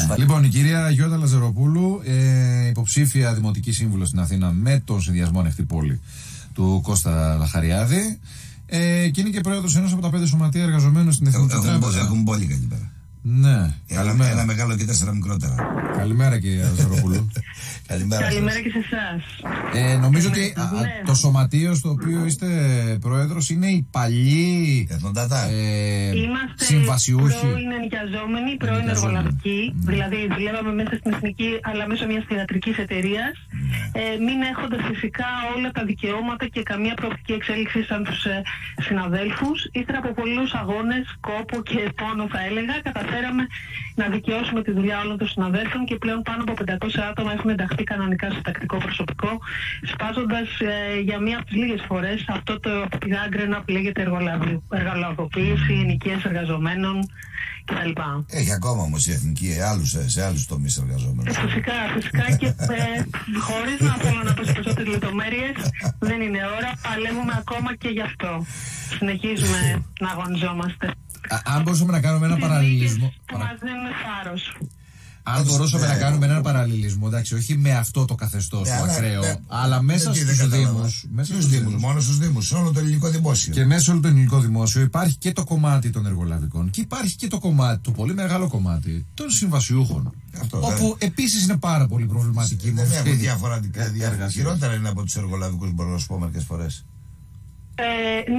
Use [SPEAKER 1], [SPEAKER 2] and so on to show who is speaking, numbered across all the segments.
[SPEAKER 1] Ναι. Λοιπόν, η κυρία Γιώτα Λαζαροπούλου, υποψήφια δημοτική σύμβουλο στην Αθήνα με τον συνδυασμό Ανοιχτή Πόλη του Κώστα Λαχαριάδη, και είναι και πρόεδρος ενός από τα 5 σωματεία εργαζομένων στην Εθνική Τράπεζα.
[SPEAKER 2] Έχουν πολύ καλημέρα.
[SPEAKER 1] Ναι.
[SPEAKER 2] Ένα μεγάλο και 4 μικρότερα.
[SPEAKER 1] Καλημέρα, κυρία Λαζαροπούλου.
[SPEAKER 3] Καλημέρα και σε εσάς.
[SPEAKER 1] Νομίζω ότι το σωματείο στο οποίο είστε πρόεδρος είναι οι παλιοί συμβασιούχοι.
[SPEAKER 3] Πρώην ενοικιαζόμενοι, πρώην εργολαβικοί. Δηλαδή δουλεύαμε μέσα στην Εθνική, αλλά μέσω μιας θηγατρικής εταιρείας. Μην έχοντας φυσικά όλα τα δικαιώματα και καμία προοπτική εξέλιξη σαν τους συναδέλφους. Ύστερα από πολλούς αγώνες, κόπο και πόνο, θα έλεγα, καταφέραμε να δικαιώσουμε τη δουλειά όλων των συναδέλφων και πλέον πάνω από 500 άτομα έχουν ενταχθεί κανονικά στο τακτικό προσωπικό, σπάζοντας για μία από τις λίγες φορές αυτό το πηδάγκρενα που λέγεται εργολαβοποίηση, ενοικίες εργαζομένων κτλ.
[SPEAKER 2] Έχει ακόμα όμως η Εθνική σε άλλους τομείς εργαζόμενους.
[SPEAKER 3] Φυσικά και χωρίς να θέλω να πω σε περισσότερες λεπτομέρειες, δεν είναι ώρα, παλεύουμε ακόμα και γι' αυτό. Συνεχίζουμε να αγωνιζόμαστε.
[SPEAKER 1] Αν μπορούσαμε να κάνουμε ένα παραλληλισμό.
[SPEAKER 3] Που μας δίνουν θάρρος.
[SPEAKER 1] Αν μπορούσαμε να κάνουμε έναν παραλληλισμό, εντάξει, όχι με αυτό το καθεστώς το ακραίο, αλλά μέσα στους Δήμους.
[SPEAKER 2] Μόνο στους Δήμους, σε όλο το ελληνικό δημόσιο.
[SPEAKER 1] Και μέσα σε όλο το ελληνικό δημόσιο υπάρχει και το κομμάτι των εργολαβικών και υπάρχει και το κομμάτι, το πολύ μεγάλο κομμάτι των συμβασιούχων. Όπου επίσης είναι πάρα πολύ προβληματική.
[SPEAKER 2] Δεν έχω διαφορετικά διάργα. Χειρότερα είναι από τους εργολαβικούς, μπορώ να σου πω μερικές φορές.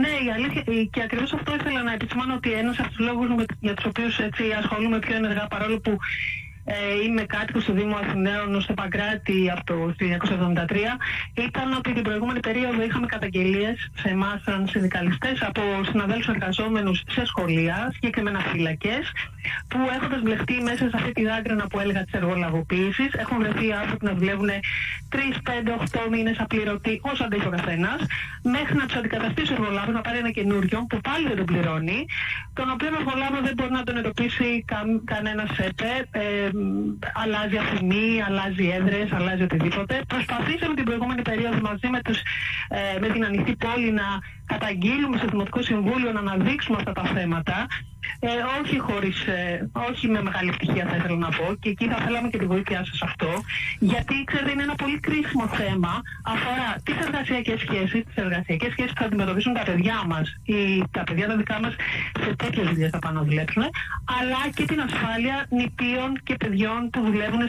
[SPEAKER 3] Ναι, η αλήθεια, και ακριβώς αυτό ήθελα να επισημάνω, ότι ένας από τους λόγους για τους οποίους ασχολούμαι πιο ενεργά, παρόλο που είμαι κάτοικος του Δήμου Αθηναίων στο Παγκράτη από το 1973, ήταν ότι την προηγούμενη περίοδο είχαμε καταγγελίες σε εμάς σαν συνδικαλιστές από συναδέλφους εργαζόμενους σε σχολεία, συγκεκριμένα φύλακες, που έχοντας μπλεχτεί μέσα σε αυτή τη δάκρυνα που έλεγα της εργολαβοποίησης, έχουν βρεθεί άνθρωποι να δουλεύουν 3, 5, 8 μήνες απληρωτοί, όσο αντέχει ο καθένας, μέχρι να τους αντικαταστήσει ο εργολάβος, να πάρει ένα καινούριο που πάλι δεν τον πληρώνει, τον οποίο ο εργολάβος δεν μπορεί να τον εντοπίσει κανένας ΕΠΕ, αλλάζει αφημί, αλλάζει έδρες, αλλάζει οτιδήποτε. Προσπαθήσαμε την προηγούμενη περίοδο μαζί με την Ανοιχτή Πόλη να καταγγείλουμε στο Δημοτικό Συμβούλιο, να αναδείξουμε αυτά τα θέματα. Όχι με μεγάλη ευτυχία, θα ήθελα να πω, και εκεί θα θέλαμε και τη βοήθειά σας αυτό, γιατί ξέρετε είναι ένα πολύ κρίσιμο θέμα, αφορά τις εργασιακές σχέσεις που θα αντιμετωπίσουν τα παιδιά μας, τα παιδιά τα δικά μας σε τέτοιες δουλειές θα πάνε να δουλέψουν, αλλά και την ασφάλεια νηπίων και παιδιών που δουλεύουν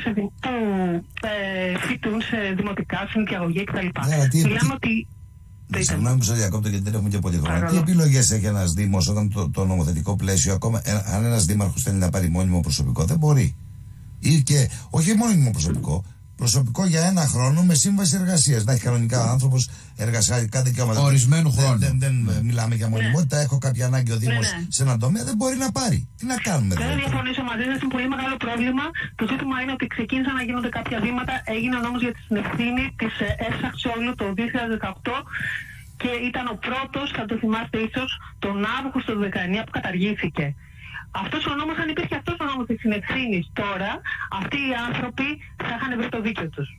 [SPEAKER 3] φοιτούν σε δημοτικά, σε νοικιαγωγεία κτλ. Μιλάμε ότι.
[SPEAKER 2] Συγγνώμη που σας διακόπτω, γιατί δεν έχουμε και πολύ χρόνο. Τι επιλογές έχει ένας Δήμος όταν το νομοθετικό πλαίσιο, ακόμα αν ένας Δήμαρχος θέλει να πάρει μόνιμο προσωπικό, δεν μπορεί. Ή και όχι μόνιμο προσωπικό για ένα χρόνο με σύμβαση εργασίας. Να έχει κανονικά άνθρωπος εργασιακά δικαιώματα.
[SPEAKER 1] Ορισμένου χρόνου.
[SPEAKER 2] Δεν μιλάμε για μονιμότητα. Έχω κάποια ανάγκη ο Δήμος σε έναν τομέα, δεν μπορεί να πάρει. Τι να κάνουμε
[SPEAKER 3] τώρα. Δεν διαφωνήσω μαζί σας, είναι πολύ μεγάλο πρόβλημα. Το ζήτημα είναι ότι ξεκίνησαν να γίνονται κάποια βήματα. Έγινε νόμος για την ευθύνη, της έσαξε όλο το 2018 και ήταν ο πρώτος, θα το θυμάστε ίσως, τον Αύγουστο του 2019 που καταργήθηκε. Αυτός ο νόμος, αν υπήρχε αυτός ο νόμος της συνευθύνης τώρα, αυτοί οι άνθρωποι θα είχαν βρει το δίκιο τους.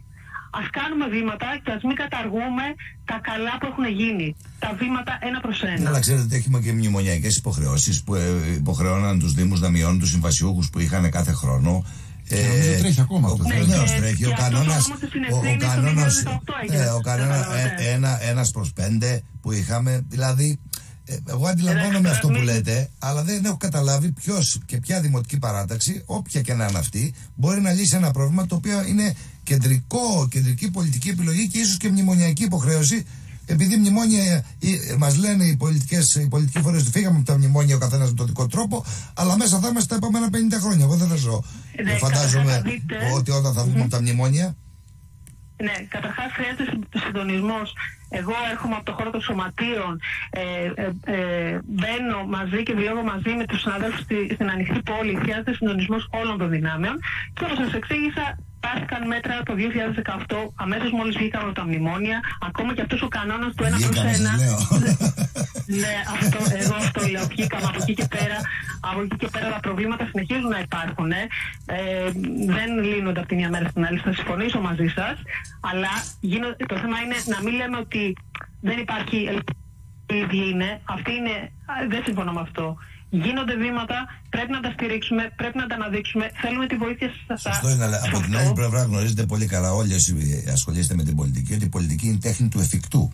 [SPEAKER 3] Ας κάνουμε βήματα και ας μην καταργούμε τα καλά που έχουν γίνει. Τα βήματα ένα προς ένα.
[SPEAKER 2] Αλλά ξέρετε ότι έχουμε και μνημονιακές υποχρεώσεις που υποχρεώναν τους Δήμους να μειώνουν τους συμβασιούχους που είχαν κάθε χρόνο.
[SPEAKER 1] Νομίζω τρέχει ακόμα αυτό.
[SPEAKER 2] Βεβαίως τρέχει. Ο κανόνας 1/5 που είχαμε, δηλαδή. Εγώ αντιλαμβάνομαι αυτό που λέτε, αλλά δεν έχω καταλάβει ποιος και ποια δημοτική παράταξη, όποια και να είναι αυτή, μπορεί να λύσει ένα πρόβλημα το οποίο είναι κεντρική πολιτική επιλογή και ίσως και μνημονιακή υποχρέωση. Επειδή μνημόνια μας λένε οι πολιτικοί φορείς ότι φύγαμε από τα μνημόνια ο καθένας με τον δικό τρόπο, αλλά μέσα θα είμαστε τα επόμενα 50 χρόνια. Εγώ δεν θα ζω. Φαντάζομαι ότι όταν θα βγούμε από τα μνημόνια.
[SPEAKER 3] Ναι, καταρχάς χρειάζεται συντονισμός. Εγώ έρχομαι από το χώρο των σωματείων, μπαίνω μαζί και δουλεύω μαζί με τους συναδέλφους στην Ανοιχτή Πόλη. Χρειάζεται συντονισμός όλων των δυνάμεων. Και όπως σας εξήγησα, πάρθηκαν μέτρα το 2018, αμέσως μόλις βγήκαμε από τα μνημόνια. Ακόμα και αυτός ο κανόνας του 1/1. Ναι, εγώ αυτό λέω. Βγήκαμε από εκεί και πέρα. Από εκεί και πέρα τα προβλήματα συνεχίζουν να υπάρχουν. Δεν λύνονται από τη μια μέρα στην άλλη. Θα συμφωνήσω μαζί σας. Αλλά το θέμα είναι να μην λέμε ότι δεν υπάρχει. Ήδη είναι. Δεν συμφωνώ με αυτό. Γίνονται βήματα, πρέπει να τα στηρίξουμε, πρέπει να τα αναδείξουμε. Θέλουμε τη βοήθεια σας.
[SPEAKER 2] Σωστό είναι, αλλά από την άλλη πλευρά γνωρίζετε πολύ καλά, όλοι όσοι ασχολείστε με την πολιτική, ότι η πολιτική είναι τέχνη του εφικτού.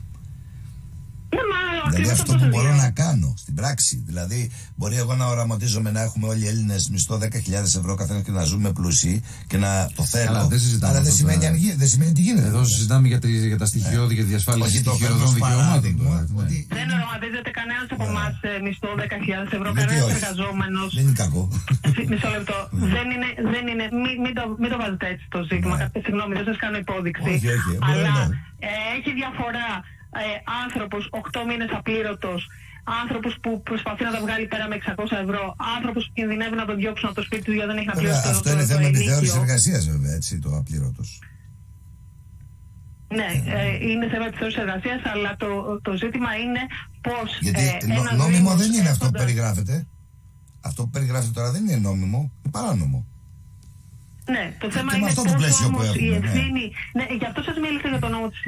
[SPEAKER 2] Δηλαδή αυτό που μπορώ να κάνω στην πράξη. Δηλαδή, μπορεί εγώ να οραματίζομαι να έχουμε όλοι οι Έλληνες μισθό 10.000 ευρώ καθένα και να ζούμε πλούσιοι και να το θέλω. Αλλά δεν σημαίνει τι γίνεται.
[SPEAKER 1] Εδώ συζητάμε για τα στοιχειώδη και τη διασφάλιση στοιχειωδών δικαιωμάτων.
[SPEAKER 3] Δεν οραματίζεται κανένας από εμάς μισθό 10.000 ευρώ, κανένας εργαζόμενος.
[SPEAKER 2] Δεν είναι κακό.
[SPEAKER 3] Μισό λεπτό. Δεν είναι. Μην το βάζετε έτσι το ζήτημα. Συγγνώμη, δεν σας κάνω υπόδειξη. Αλλά έχει διαφορά. Άνθρωπος 8 μήνες απλήρωτος, άνθρωπος που προσπαθεί να τα βγάλει πέρα με 600 ευρώ, άνθρωπος που κινδυνεύει να τον διώξουν από το σπίτι του γιατί δεν έχει να πληρώσει το
[SPEAKER 2] αυτό είναι θέμα επιθεώρησης εργασίας, βέβαια, έτσι, το απλήρωτος.
[SPEAKER 3] Ναι, είναι θέμα επιθεώρησης εργασίας, αλλά το ζήτημα είναι πώς.
[SPEAKER 2] Γιατί νόμιμο δεν είναι αυτό που περιγράφεται. Αυτό που περιγράφεται τώρα δεν είναι νόμιμο, είναι παράνομο.
[SPEAKER 3] Ναι, το θέμα είναι πώς όμως η ευθύνη. Ναι, γι' αυτό σας μίλησα για το νόμο της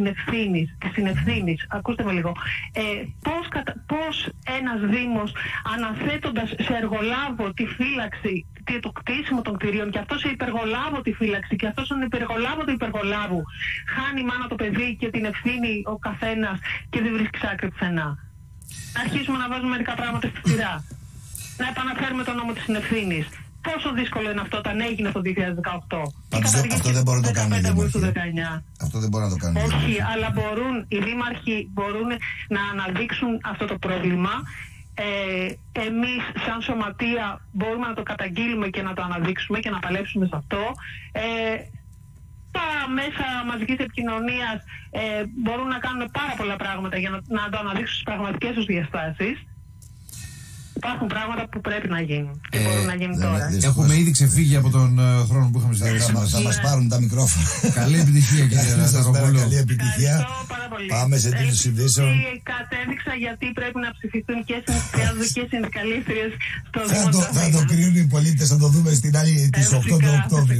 [SPEAKER 3] συνευθύνης. Ακούστε με λίγο. Πώς ένας Δήμος, αναθέτοντας σε εργολάβο τη φύλαξη, το κτίσιμο των κτηρίων, και αυτό σε υπεργολάβο τη φύλαξη, και αυτό στον υπεργολάβο του υπεργολάβου, χάνει η μάνα το παιδί και την ευθύνη ο καθένας και δεν βρίσκει άκρη πουθενά. Να αρχίσουμε να βάζουμε μερικά πράγματα στη σειρά. Να επαναφέρουμε το νόμο της συνευθύνης. Πόσο δύσκολο είναι αυτό όταν έγινε το 2018.
[SPEAKER 2] Αυτό δεν μπορεί να το κάνουν οι δήμαρχοι. Αυτό δεν μπορεί να το κάνουν.
[SPEAKER 3] Όχι, αλλά οι δήμαρχοι μπορούν να αναδείξουν αυτό το πρόβλημα. Εμείς σαν σωματεία μπορούμε να το καταγγείλουμε και να το αναδείξουμε και να παλέψουμε σε αυτό. Τα μέσα μαζικής επικοινωνίας μπορούν να κάνουν πάρα πολλά πράγματα για να το αναδείξουν στις πραγματικές τους διαστάσεις. Υπάρχουν πράγματα που πρέπει να γίνουν και μπορούν να γίνουν τώρα.
[SPEAKER 1] Έχουμε ήδη ξεφύγει από τον χρόνο που είχαμε στη διάθεσή μας.
[SPEAKER 2] Θα μας πάρουν τα μικρόφωνα.
[SPEAKER 1] Καλή επιτυχία, κύριε Σταυροπούλου.
[SPEAKER 2] Καλή επιτυχία. Πάμε σε τέτοιους ειδήσεων.
[SPEAKER 3] Κατέδειξα γιατί πρέπει να ψηφιστούν και συνδικαλίστριες στο Δήμο.
[SPEAKER 2] Θα το κρίνουν οι πολίτες, θα το δούμε στην άλλη της 8 του Οκτώβρη.